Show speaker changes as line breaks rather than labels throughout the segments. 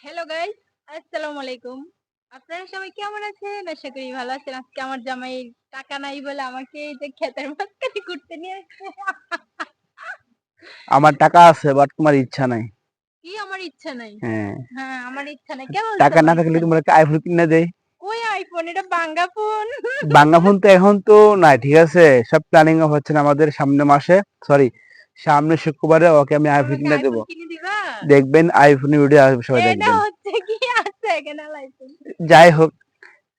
Hello guys, আসসালামু আলাইকুম। আপনারা সবাই কেমন আছেন? আশা করি ভালো আছেন। আজকে আমার জামাই টাকা নাই বলে আমাকে এই যে ক্ষেতের মাঝখানে ঘুরতে নিয়ে আসছে।
আমার টাকা আছে বাট তোমার ইচ্ছা নাই।
কি আমার ইচ্ছা নাই?
হ্যাঁ,
হ্যাঁ, আমার ইচ্ছা নাই। কে বলছে
টাকা না
আমার
থাকলে
ইচ্ছা নাই?
তোমার একটা আইফোন কিনে দেই।
কই আইফোন? এটা ভাঙ্গা ফোন।
বাংলা ফোন তো এখন তো নাই, ঠিক আছে? সব প্ল্যানিং হচ্ছে না আমাদের সামনে মাসে, সরি সামনে শুক্রবারে ওকে আমি আইফোন
আমাকে
কিনে
আইফোন
দেবো।
কিনে দিবা?
দেখবেন আইফোনের ভিডিও আসবে, সবাই
এটা
দেখবেন।
হচ্ছে কি আছে এখানে আইফোন?
যাই হোক,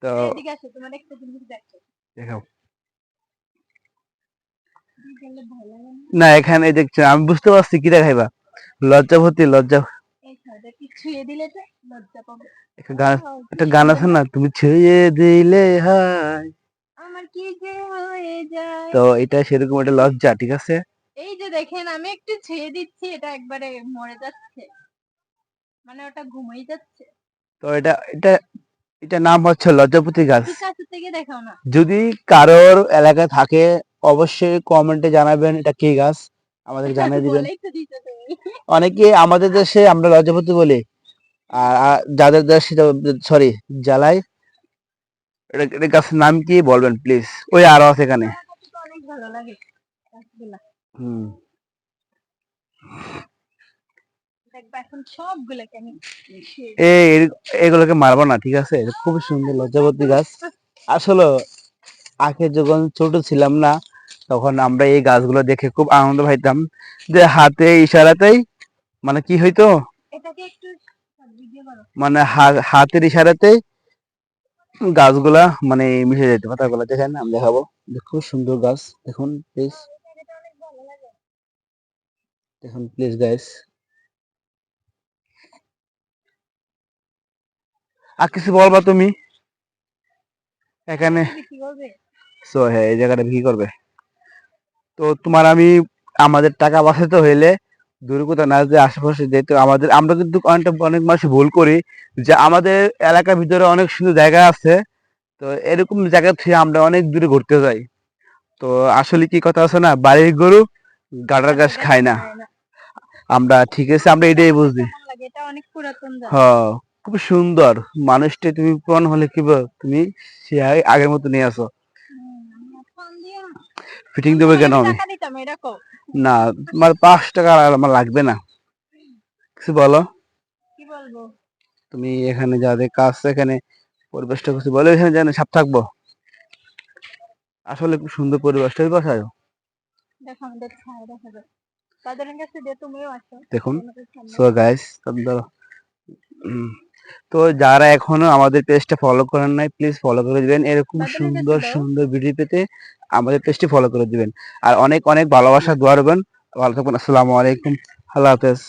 তো
এদিকে আসো, তোমার একটা জিনিস দেখো।
দেখাও।
দেখলে ভয় লাগে না?
না, এখানে দেখছি আমি বুঝতে পারছি কি দেখাইবা। লজ্জাবতী লজ্জা।
এই খাওয়াটা কি ছুঁয়ে দিলে তো লজ্জা পাবো।
একটা গান,
ওয়াও, কি
একটা গান
সুন্দর
আছে
না?
না, তুমি ছুঁয়ে দিলে হায়।
আমার কি যে হয়ে যায়।
তো এটা সেরকম একটা লজ্জা, ঠিক আছে?
এই যে দেখেন আমি একটু ছুঁয়ে দিচ্ছি এটা একবারে মরে যাচ্ছে। মানে ওটা ঘুমিয়ে যাচ্ছে।
তো এটা এটা এটা নাম হচ্ছে লজ্জাপতি গাছ।
একটু কাছে থেকে দেখাও না।
যদি কারোর এলাকায় থাকে অবশ্যই কমেন্টে জানাবেন এটা কি গাছ, আমাদের জানিয়ে দিবেন।
বলেই তো দিছো তুমি।
অনেকে আমাদের দেশে আমরা লজ্জাপতি বলি, আর যাদের দেশে, সরি, জ্বালাই, এটা গাছের নাম কি বলবেন প্লিজ? ওই আরো আছে এখানে।
আমার কাছে তো অনেক ভালো লাগে গাছগুলা।
হুম।
দেখবা এখন সবগুলোকে আমি ছুঁয়ে
এই এগুলোকে মারবো না, ঠিক আছে? এটা খুব সুন্দর লজ্জাপতি গাছ। আসলে আগে যখন ছোট ছিলাম না, তখন আমরা এই গাছগুলো দেখে খুব আনন্দ পাইতাম, যে হাতে ইশারাতেই, মানে কি হইতো,
এটাকে একটু ভিডিও করো।
মানে হাতের ইশারাতেই গাছগুলা মানে মিশে যেত, পাতাগুলা দেখেন, আমি দেখাবো। খুব সুন্দর গাছ, দেখুন প্লিজ,
আমার এই জায়গাটা অনেক ভালো লাগে।
দেখুন প্লিজ গাইস। আর কিছু বলবা তুমি এখানে?
জায়গাটা বিক্রি করবে?
সো হ্যাঁ, এই জায়গাটা বিক্রি করবে। তো তোমার আমি, আমাদের টাকা বাঁচাতে হইলে দূরে কোথাও না, যে আশেপাশে যেহেতু আমাদের, আমরা কিন্তু অনেক মানুষ ভুল করি, যে আমাদের এলাকার ভিতরে অনেক সুন্দর জায়গা আছে, তো এরকম জায়গা থেকে আমরা অনেক দূরে ঘুরতে যাই। তো আসলে কি কথা আছে না, বাড়ির গরু গাডার
গাছের
ঘাস
গাছ
খায় না।
খায় না।
আমরা, ঠিক আছে, আমরা
জায়গাটা
এটাই
আমাদের
বুঝি।
কেমন লাগে? এটা অনেক পুরাতন
হ,
জায়গা।
খুব সুন্দর। মানুষটা তুমি প্রমাণ হলে কি বল, তুমি সে আগের মতো নিয়ে আসো।
আমি ফোন দিয়ে
ফিটিং
কোন
দেবে
তোমার
কেন
আমি
আমি?
টাকা দিতাম এটা কও।
না, তোমার 5 টাকা আর আমার লাগবে না। কিছু বলো।
কি বলবো?
তুমি এখানে যাদের কাজ, এখানে পরিবেশটা কিছু বলো, এখানে যেন সাপ থাকবো। আসলে খুব সুন্দর পরিবেশটা, ওই বাসায়
দেখো আমাদের ছায়া দেখা যায়। তাদের কাছে দিয়ে তুমিও আসো।
দেখুন।
আমাদের সামনে।
সো গাইস, তো যারা এখনো আমাদের পেজটা ফলো করেন নাই, প্লিজ ফলো করে দিবেন। এরকম
তাদের কাছে
সুন্দর
দাও।
সুন্দর ভিডিও পেতে আমাদের পেজটি ফলো করে দিবেন। আর অনেক অনেক ভালোবাসা দোয়া করবেন। ভালো থাকবেন। আসসালামু আলাইকুম। আল্লাহ হাফেজ।